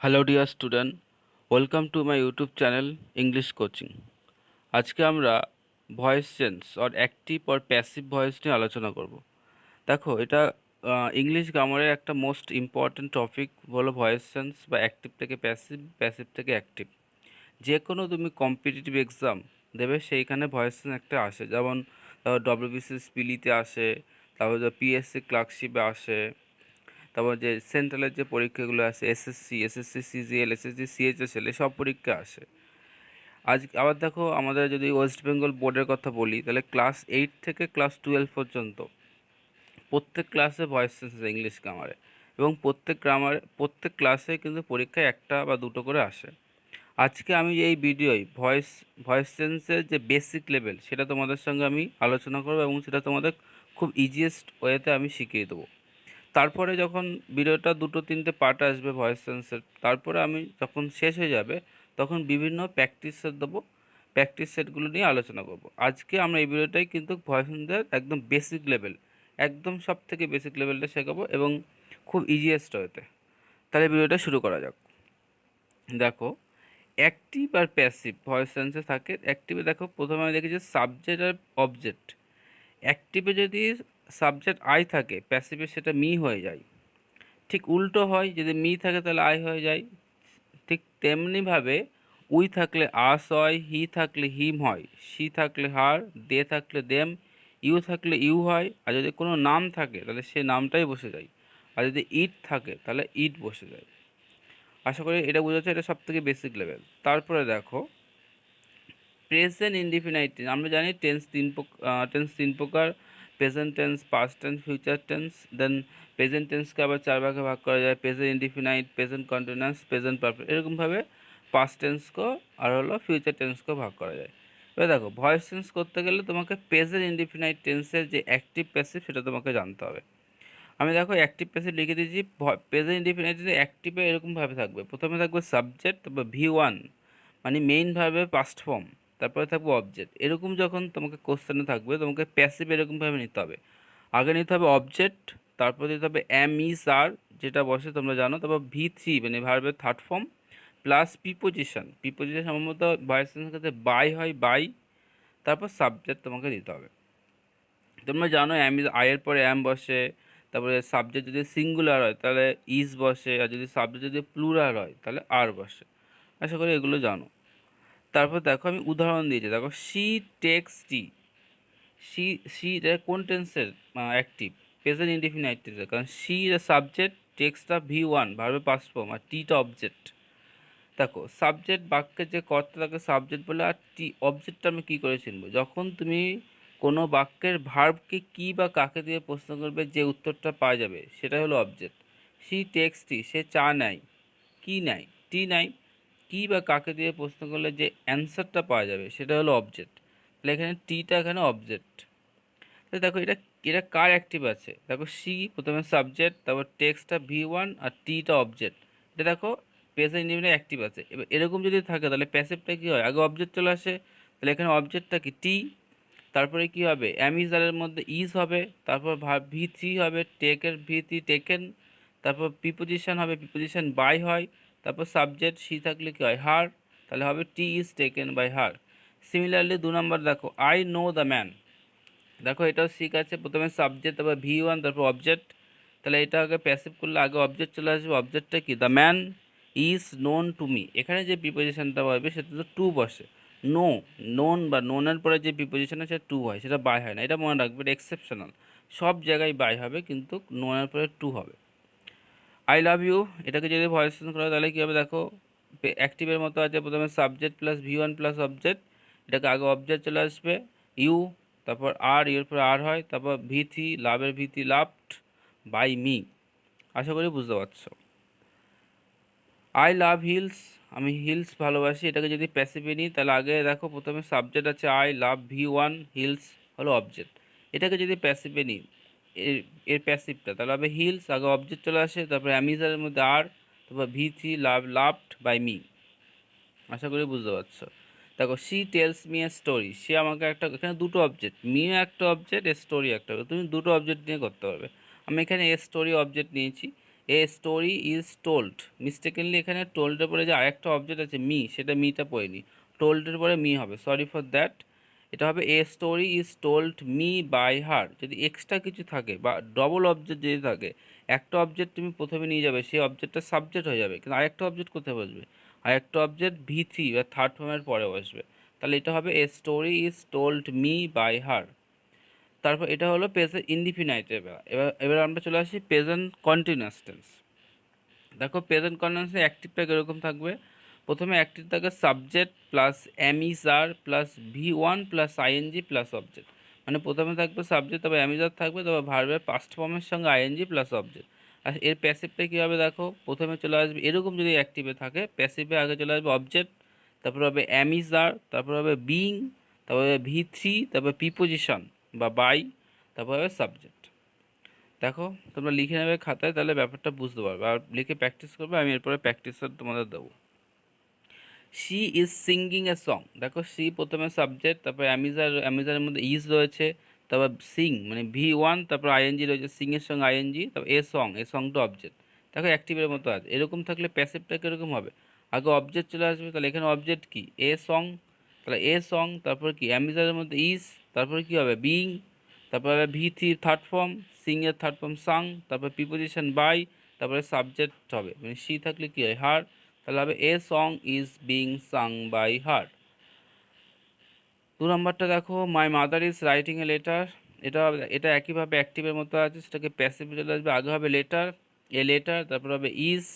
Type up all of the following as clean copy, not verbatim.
Hello dear student, welcome to my YouTube channel English coaching. আজকে আমরা voice change or active or passive voice নিয়ে আলোচনা করব। দেখো, এটা ইংলিশ গ্রামারের একটা মোস্ট ইম্পর্ট্যান্ট টপিক হলো ভয়েস চেঞ্জ বা অ্যাক্টিভ থেকে প্যাসিভ, প্যাসিভ থেকে অ্যাক্টিভ। যে কোনো তুমি কম্পিটিটিভ এক্সাম দেবে সেইখানে ভয়েস চেঞ্জ একটা আসে, যেমন ডব্লিউবিসিএস পিলিতে আসে, তারপর পিএসসি ক্লার্কশিপে আসে, তারপর যে সেন্ট্রালের যে পরীক্ষাগুলো আছে এসএসসি সিজিএল, এসএসসি সিএইচএসএল, সব পরীক্ষা আসে। আজ আবার দেখো, আমাদের যদি ওয়েস্ট বেঙ্গল বোর্ডের কথা বলি, তাহলে ক্লাস 8 থেকে ক্লাস 12 পর্যন্ত প্রত্যেক ক্লাসে ভয়েস চেঞ্জ আছে ইংলিশ গ্রামারে, এবং প্রত্যেক ক্লাসে কিন্তু পরীক্ষায় একটা বা দুটো করে আসে। আজকে আমি এই ভিডিওয় ভয়েস চেঞ্জের যে বেসিক লেভেল সেটা তোমাদের সঙ্গে আমি আলোচনা করবো, এবং সেটা তোমাদের খুব ইজিয়েস্ট ওয়েতে আমি শিখিয়ে দেবো। তারপরে যখন ভিডিওটা দুটো তিনটে পার্ট আসবে ভয়েস সেন্সের, তারপরে আমি যখন শেষ হয়ে যাবে তখন বিভিন্ন প্র্যাকটিস সেট দেবো, প্র্যাকটিস সেটগুলো নিয়ে আলোচনা করব। আজকে আমরা এই ভিডিওটাই কিন্তু ভয়েস সেন্সের একদম বেসিক লেভেল, একদম সব থেকে বেসিক লেভেলটা শেখাবো, এবং খুব ইজিয়েস্ট হয়েতে। তাহলে ভিডিওটা শুরু করা যাক। দেখো, অ্যাক্টিভ আর প্যাসিভ ভয়েস সেন্সে থাকে। অ্যাক্টিভে দেখো, প্রথমে আমি দেখেছি সাবজেক্ট আর অবজেক্ট। অ্যাক্টিভে যদি সাবজেক্ট আই থাকে, প্যাসিভে সেটা মি হয়ে যায়। ঠিক উল্টো হয়, যদি মি থাকে তাহলে আই হয়ে যায়। ঠিক তেমনিভাবে উই থাকলে আস হয়, হি থাকলে হিম হয়, সি থাকলে হার, দে থাকলে দেম, ইউ থাকলে ইউ হয়। আর যদি কোনো নাম থাকে তাহলে সে নামটাই বসে যায়। আর যদি ইট থাকে তাহলে ইট বসে যায়। আশা করি এটা বোঝাচ্ছে, এটা সব থেকে বেসিক লেভেল। তারপরে দেখো, প্রেজেন্ট ইনডিফিনাইট টেন্স। আমরা জানি টেন্স তিন প্রকার: present tense, past tense, future tense. Then present টেন্সকে আবার চার ভাগে ভাগ করা যায়: present indefinite, present continuous, present perfect. এরকমভাবে পাস্ট টেন্সকেও আর হলো ফিউচার টেন্সকেও ভাগ করা যায়। এবার দেখো, ভয়েস চেঞ্জ করতে গেলে তোমাকে প্রেজেন্ট ইনডিফিনাইট টেন্সের যে অ্যাক্টিভ প্যাসিভ সেটা তোমাকে জানতে হবে। আমি দেখো অ্যাক্টিভ প্যাসিভ লিখে দিয়েছি। প্রেজেন্ট ইনডিফিনাইট অ্যাক্টিভে এরকমভাবে থাকবে: প্রথমে থাকবে সাবজেক্ট, তারপর V1 মানে মেইন ভার্বের পাস্ট ফর্ম, তারপরে থাকবে অবজেক্ট। এরকম যখন তোমাকে কোশ্চেনে থাকবে, তোমাকে প্যাসিভ এরকমভাবে নিতে হবে। আগে নিতে হবে অবজেক্ট, তারপর দিতে হবে এম ইজ আর, যেটা বসে তোমরা জানো, তারপর V3 মানে ভার্বের third form, plus preposition. Preposition সম্ভবত ভয়েস চেঞ্জের ক্ষেত্রে বাই হয়, বাই। তারপর সাবজেক্ট তোমাকে দিতে হবে। তোমরা জানো অ্যাম ইজ, আয়ের পরে অ্যাম বসে। তারপরে সাবজেক্ট যদি সিঙ্গুলার হয় তাহলে ইজ বসে, আর যদি সাবজেক্ট যদি প্লুরাল হয় তাহলে আর বসে। আশা করি এগুলো জানো। তারপর দেখো, আমি উদাহরণ দিয়েছি। দেখো, she text T. She she এটা কোন টেন্সের অ্যাক্টিভ? প্রেজেন্ট ইনডিফিনাইট টেন্সের, কারণ শি এর সাবজেক্ট, টেক্সটা V1 ভার্বের পাস্ট ফর্ম, আর টিটা অবজেক্ট। দেখো, সাবজেক্ট বাক্যের যে কর্তা তাকে সাবজেক্ট বলে, আর টি অবজেক্টটা আমি কী করে চিনবো? যখন তুমি কোনো বাক্যের ভার্বকে কী বা কাকে দিয়ে প্রশ্ন করবে, যে উত্তরটা পাওয়া যাবে সেটা হলো অবজেক্ট। সি টেক্স টি, সে চা নেয়। কি নেয়? টি নেয়। কী বা কাকে দিয়ে প্রশ্ন করলে যে অ্যান্সারটা পাওয়া যাবে সেটা হলো অবজেক্ট। তাহলে এখানে টিটা এখানে অবজেক্ট। তো দেখো, এটা এটা কার অ্যাক্টিভ আছে? দেখো, সি প্রথমে সাবজেক্ট, তারপর টেক্সটটা V1 আর টিটা অবজেক্ট। এটা দেখো প্রেজেন্ট ইন্ডিফিনিট অ্যাক্টিভ আছে। এবার এরকম যদি থাকে তাহলে প্যাসিভটা কী হয়? আগে অবজেক্ট চলে আসে, তাহলে এখানে অবজেক্টটা কি? টি। তারপরে কি হবে? অ্যামিজারের মধ্যে ইজ হবে, তারপর V3 হবে, টেকের V3 টেকেন, তারপর প্রিপোজিশন হবে, প্রিপোজিশন বাই হয়, তারপর সাবজেক্ট সি থাকলে কি হয়? হার। তাহলে হবে tea is taken by her. Similarly 2 নম্বর দেখো, আই নো দ্য ম্যান। দেখো, এটাও শিখ আছে, প্রথমে সাবজেক্ট, তারপর V1, তারপর অবজেক্ট। তাহলে এটা আগে প্যাসিভ করলে আগে অবজেক্ট চলে আসবে। অবজেক্টটা কি? The man is known to me. এখানে যে প্রিপোজিশনটা হবে সেটা তো টু বসে। নো, নোন বা নোনের পরে যে প্রিপোজিশন আছে সেটা টু হয়, সেটা বাই হয় না। এটা মনে রাখবে, এটা এক্সেপশনাল। সব জায়গায় বাই হবে, কিন্তু নোনের পরে টু হবে। আই লাভ ইউ, এটাকে যদি ভয়েস চেঞ্জ করা হয় তাহলে কী হবে? দেখো, অ্যাক্টিভের মতো আছে, প্রথমে subject plus V1 plus object. এটাকে আগে অবজেক্ট চলে আসবে, ইউ, তারপর আর, ইউর পর আর হয়, তারপর V3, লাভের V3 লাভড বাই মি। আশা করি বুঝতে পারছো। আই লাভ হিলস, আমি হিলস ভালোবাসি। এটাকে যদি প্যাসিভে নিই তাহলে আগে দেখো, প্রথমে সাবজেক্ট আছে আই, লাভ V1, হিলস হলো অবজেক্ট। এটাকে যদি প্যাসিভে নিই, এর এর প্যাসিভটা, তাহলে হবে হিলস, আগে অবজেক্ট চলে আসে, তারপরে অ্যামিজারের মধ্যে আর, তারপর V3 লাভড বাই মি। আশা করি বুঝতে পারছো। দেখো, she tells me a story. সে আমাকে একটা, এখানে দুটো অবজেক্ট, মিও একটা অবজেক্ট, এ স্টোরি একটা। তুমি দুটো অবজেক্ট নিয়ে করতে পারবে। আমি এখানে এ স্টোরি অবজেক্ট নিয়েছি। এ স্টোরি ইজ টোল্ড, মিস্টেকেনলি এখানে টোল্ডের পরে যে আরেকটা অবজেক্ট আছে মি, সেটা মিটা পড়িনি, টোল্ডের পরে মি হবে, সরি ফর দ্যাট। এটা হবে a story is told me by her. যদি এক্সট্রা কিছু থাকে বা ডবল অবজেক্ট যদি থাকে, একটা অবজেক্ট তুমি প্রথমে নিয়ে যাবে, সেই অবজেক্টটা সাবজেক্ট হয়ে যাবে, কিন্তু আরেকটা অবজেক্ট কোথায় বসবে? আরেকটা অবজেক্ট ভি থ্রি বা থার্ড ফর্মের পরে বসবে। তাহলে এটা হবে a story is told me by her. তারপর এটা হলো প্রেজেন্ট ইনডিফিনাইট। এবার এবার এবার আমরা চলে আসি প্রেজেন্ট কন্টিনিউয়াস টেন্স। দেখো প্রেজেন্ট কন্টিনিউয়াসে অ্যাক্টিভটা কীরকম থাকবে? প্রথমে অ্যাক্টিভ থাকে subject plus am is are plus V one plus ING plus object. মানে প্রথমে থাকবে সাবজেক্ট, তারপর অ্যামিজার থাকবে, তারপর ভার্বের পাস্ট ফর্মের সঙ্গে আইএনজি প্লাস অবজেক্ট। আর এর প্যাসিভটা কী হবে? দেখো প্রথমে চলে আসবে এরকম, যদি অ্যাক্টিভে থাকে প্যাসিভে আগে চলে আসবে অবজেক্ট, তারপর হবে অ্যামিজার, তারপর হবে বিং, তারপর হবে ভি থ্রি, তারপর প্রিপোজিশন বা বাই, তারপর হবে সাবজেক্ট। দেখো তোমরা লিখে নেবে খাতায়, তাহলে ব্যাপারটা বুঝতে পারবে, আর লিখে প্র্যাকটিস করবে। আমি এরপরে প্র্যাকটিসের তোমাদের দেবো। She is singing a song. দেখো সি প্রথমে সাবজেক্ট, তারপর অ্যামিজারের মধ্যে ইজ রয়েছে, তারপর সিং মানে ভি ওয়ান, তারপর আইএনজি রয়েছে, সিংয়ের সঙ্গে আইএনজি, তারপর এ সং টু অবজেক্ট। দেখো অ্যাক্টিভের মতো আছে। এরকম থাকলে প্যাসিভটা কীরকম হবে? আগে অবজেক্ট চলে আসবে, তাহলে এখানে অবজেক্ট কি? এ সং, তাহলে এ সং, তারপর কি অ্যামিজারের মধ্যে ইজ, তারপরে কি হবে? বিং, তারপর হবে V three third form, Singh এর থার্ড ফর্ম সাং, তারপর প্রিপোজিশন বাই, তারপরে সাবজেক্ট হবে, মানে সি থাকলে কি হয়? হার। তাহলে হবে a song is being sung by her. 2 নম্বরটা দেখো, my mother is writing a letter. এটা এটা একইভাবে অ্যাক্টিভের মতো আছে, সেটাকে প্যাসিভ চলে আসবে। আগে হবে লেটার, এ লেটার, তারপর হবে ইজ,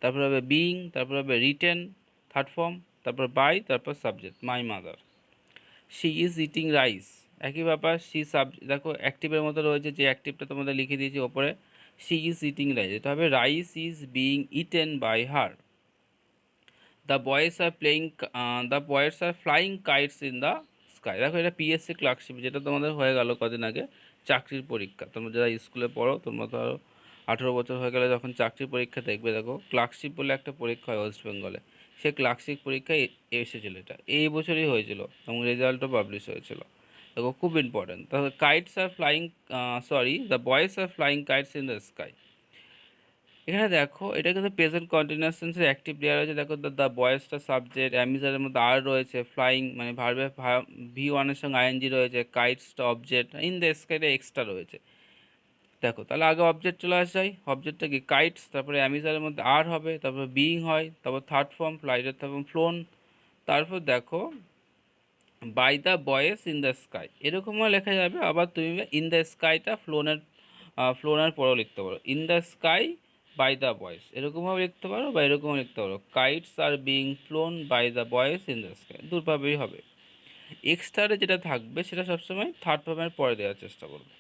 তারপর হবে বিং, তারপর হবে রিটেন থার্ড ফর্ম, তারপর বাই, তারপর subject my mother. She is eating rice, একই ব্যাপার, শি দেখো অ্যাক্টিভের মতো রয়েছে, যে অ্যাক্টিভটা তোমাদের লিখে দিয়েছি ওপরে। শি ইজ ইটিং রাইস, এটা হবে rice is being eaten by her. The boys are playing, the boys are flying kites in the sky. দেখো এটা পিএসসি ক্লার্কশিপ, যেটা তোমাদের হয়ে গেল কদিন আগে, চাকরির পরীক্ষা। তোমরা যারা স্কুলে পড়ো, তোমরা তো আরও 18 বছর হয়ে গেলে যখন চাকরির পরীক্ষা দেখবে, দেখো ক্লার্কশিপ বলে একটা পরীক্ষা হয় ওয়েস্ট বেঙ্গলে, সে ক্লার্কশিপ পরীক্ষায় এসেছিলো, এটা এই বছরই হয়েছিল এবং রেজাল্টও পাবলিশ হয়েছিল। দেখো খুব ইম্পর্টেন্ট। তাহলে kites are flying, sorry, the boys are flying kites in the sky. এখানে দেখো এটা কিন্তু প্রেজেন্ট কন্টিনিউয়াস টেন্সের অ্যাক্টিভ দেওয়া রয়েছে। দেখো দ্য বয়েজটা সাবজেক্ট, অ্যামিজারের মধ্যে আর রয়েছে, ফ্লাইং মানে ভার্বে ভি ওয়ানের সঙ্গে আইএনজি রয়েছে, কাইটসটা অবজেক্ট, ইন দ্য স্কাইটা এক্সট্রা রয়েছে। দেখো তাহলে আগে অবজেক্ট চলে আসে যায়, অবজেক্টটা কি? কাইটস, তারপরে অ্যামিজারের মধ্যে আর হবে, তারপর বিইং হয়, তারপর থার্ড ফর্ম ফ্লাইটের, তারপর ফ্লোন। তারপর দেখো by the boys in the sky, এরকমও লেখা যাবে। আবার তুমি ইন দ্য স্কাইটা ফ্লোনের পরেও লিখতে পারো, in the sky by the boys, এরকমও লিখতে পারো বা এরকমও লিখতে পারো, kites are being flown by the boys in the sky, দুভাবেই হবে। এক্সট্রারে যেটা থাকবে সেটা সবসময় থার্ড ফর্মের পরে দেওয়ার চেষ্টা করবে।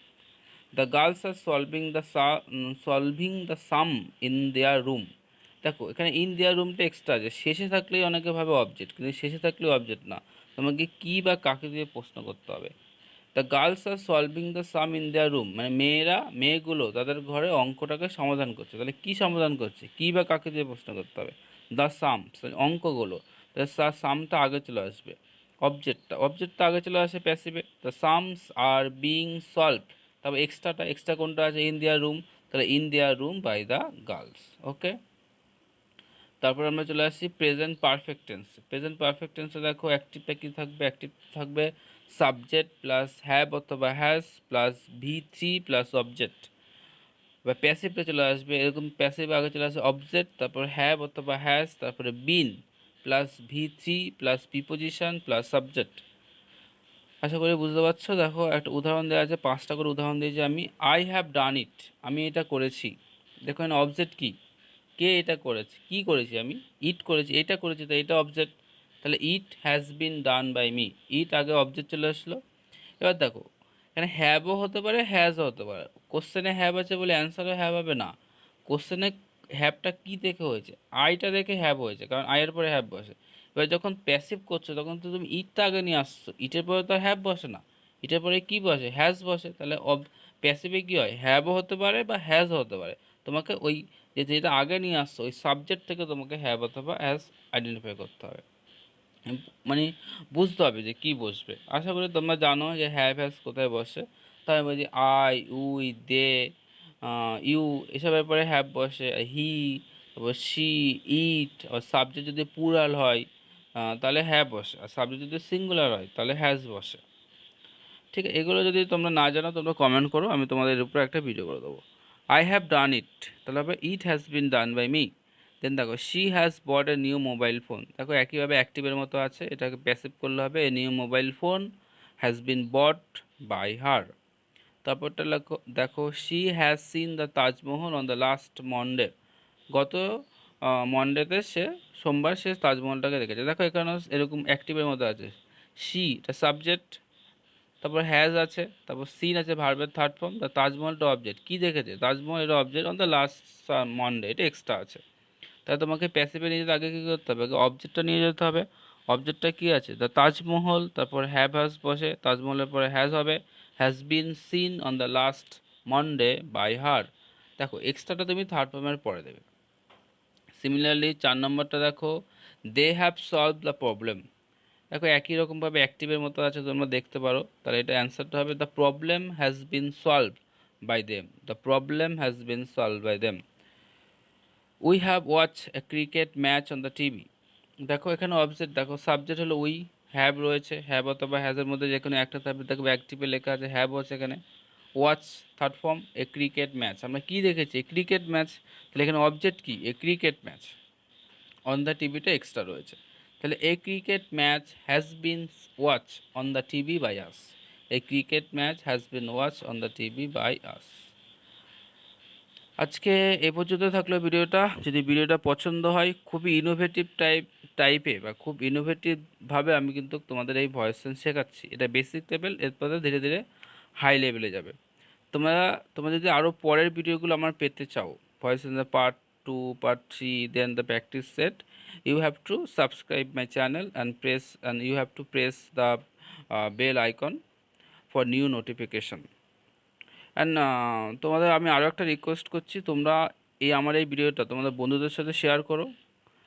The girls are solving the sum in their room. দেখো এখানে ইন দেয়ার রুমটা এক্সট্রা আছে, শেষে থাকলেই অনেকে ভাবে অবজেক্ট, কিন্তু শেষে থাকলেও অবজেক্ট না, তোমাকে কি বা কাকে দিয়ে প্রশ্ন করতে হবে। The girls are solving the sum in their room, মানে মেয়েগুলো তাদের ঘরে অঙ্কটাকে সমাধান করছে। তাহলে কি সমাধান করছে? কি বা কাকে দিয়ে প্রশ্ন করতে হবে? দ্য সামস, অঙ্কগুলো, সামটা আগে চলে আসবে। অবজেক্টটা আগে চলে আসে প্যাসিভে, the sums are being solved. তারপর এক্সট্রা কোনটা আছে? ইন দেয়ার রুম, তাহলে in their room by the girls. Okay, তারপর আমরা চলে আসছি present perfect tense. Present perfect টেন্সে দেখো অ্যাক্টিভটা কী থাকবে? অ্যাক্টিভ থাকবে সাবজেক্ট প্লাস হ্যাভ অথবা has plus V three plus object. বা প্যাসিভটা চলে আসবে এরকম, প্যাসিভ আগে চলে আসবে অবজেক্ট, তারপর হ্যাভ অথবা হ্যাজ, তারপরে been plus V three plus preposition plus subject. আশা করি বুঝতে পারছো। দেখো একটা উদাহরণ দেওয়া আছে, 5টা করে উদাহরণ দিয়েছি আমি। আই হ্যাভ ডান ইট, আমি এটা করেছি। দেখো এখানে অবজেক্ট কি? কে এটা করেছে? কি করেছি আমি? ইট করেছি, এটা করেছি, তো এটা অবজেক্ট। তাহলে it has been done by me, it আগে অবজেক্ট চলে আসলো। এবার দেখো এখানে হ্যাভও হতে পারে, হ্যাজও হতে পারে। কোশ্চেনে হ্যাভ আছে বলে অ্যান্সারও হ্যাভ হবে না। কোশ্চেনে হ্যাভটা কি দেখে হয়েছে? আইটা দেখে হ্যাভ হয়েছে, কারণ আয়ের পরে হ্যাভ বসে। এবার যখন প্যাসিভ করছো তখন তো তুমি ইটটা আগে নিয়ে আসছো, ইটের পরে তো আর হ্যাভ বসে না, ইটের পরে কি বসে? হ্যাজ বসে। তাহলে প্যাসিভে কি হয়? হ্যাভও হতে পারে বা হ্যাজও হতে পারে। তোমাকে ওই যেটা আগে নিয়ে আসছো ওই সাবজেক্ট থেকে তোমাকে হ্যাভ অথবা হ্যাজ আইডেন্টিফাই করতে হবে, মানে বুঝতে হবে যে কি বসবে। আশা করি তোমরা জানো যে হ্যাভ হ্যাজ কোথায় বসে। তাই বলছি আই, উই, দে, ইউ এসবের পরে হ্যাভ বসে, হি, তারপর শি, ইট। আর সাবজেক্ট যদি প্লুরাল হয় তাহলে হ্যাভ বসে, আর সাবজেক্ট যদি সিঙ্গুলার হয় তাহলে হ্যাজ বসে। ঠিক আছে, এগুলো যদি তোমরা না জানো তোমরা কমেন্ট করো, আমি তোমাদের উপরে একটা ভিডিও করে দেবো। আই হ্যাভ ডান ইট, তাহলে হবে it has been done by me. Then দেখো she has bought a new mobile phone, দেখো একইভাবে অ্যাক্টিভের মতো আছে, এটাকে প্যাসিভ করলে হবে a new mobile phone has been bought by her. তারপরটা দেখো দেখো she has seen the Taj Mahal on the last Monday, গত মন্ডেতে সে সোমবার সে তাজমহলটাকে দেখেছে। দেখো এখানে এরকম অ্যাক্টিভের মতো আছে, শি এটা সাবজেক্ট, তারপর হ্যাজ আছে, তারপর সিন আছে ভার্বের থার্ড ফর্ম, দ্য তাজমহলটা অবজেক্ট, কী দেখেছে তাজমহল এটা object on the last Monday, এটা এক্সট্রা আছে। তাহলে তোমাকে প্যাসিভে নিয়ে যেতে আগে কী করতে হবে, আগে অবজেক্টটা নিয়ে যেতে হবে। অবজেক্টটা কী আছে, দ্য তাজমহল, তারপর হ্যাভ হ্যাজ বসে, তাজমহলের পরে হ্যাজ হবে, has been seen on the last Monday by her. দেখো এক্সট্রাটা তুমি থার্ড ফর্মের পরে দেবে। সিমিলারলি 4 নম্বরটা দেখো, they have solve the problem, দেখো একই রকমভাবে অ্যাক্টিভের মতো আছে, তোমরা দেখতে পারো। তাহলে এটা অ্যান্সারটা হবে the problem has been solved by them, the problem has been solved by them. We have watch a cricket match on the TV, দেখো এখানে অবজেক্ট, দেখো সাবজেক্ট হলো উই, হ্যাভ রয়েছে, হ্যাভ অথবা হ্যাজের মধ্যে যে কোনো একটা থাকবে, দেখবে অ্যাক্টিভে লেখা আছে হ্যাভ হচ্ছে এখানে। Watch third form, a cricket match, আমরা কী দেখেছি ক্রিকেট ম্যাচ, তাহলে এখানে অবজেক্ট কি a cricket match, on the টিভিটা এক্সট্রা রয়েছে। তাহলে a cricket match has been watch on the TV by us, a cricket match has been watch on the TV by us. আজকে এ পর্যন্ত থাকলো ভিডিওটা। যদি ভিডিওটা পছন্দ হয়, খুবই ইনোভেটিভ টাইপে বা খুব ইনোভেটিভভাবে আমি কিন্তু তোমাদের এই ভয়েস সেন্স শেখাচ্ছি। এটা বেসিক লেভেল, এরপরে ধীরে ধীরে হাই লেভেলে যাবে। তোমরা তোমরা যদি আরও পরের ভিডিওগুলো আমার পেতে চাও, ভয়েস সেন্সের part 2, part 3, then the practice set, you have to subscribe my channel and you have to press the bell icon for new notification. And তোমাদের আমি আরও একটা রিকোয়েস্ট করছি, তোমরা আমার এই ভিডিওটা তোমাদের বন্ধুদের সাথে শেয়ার করো।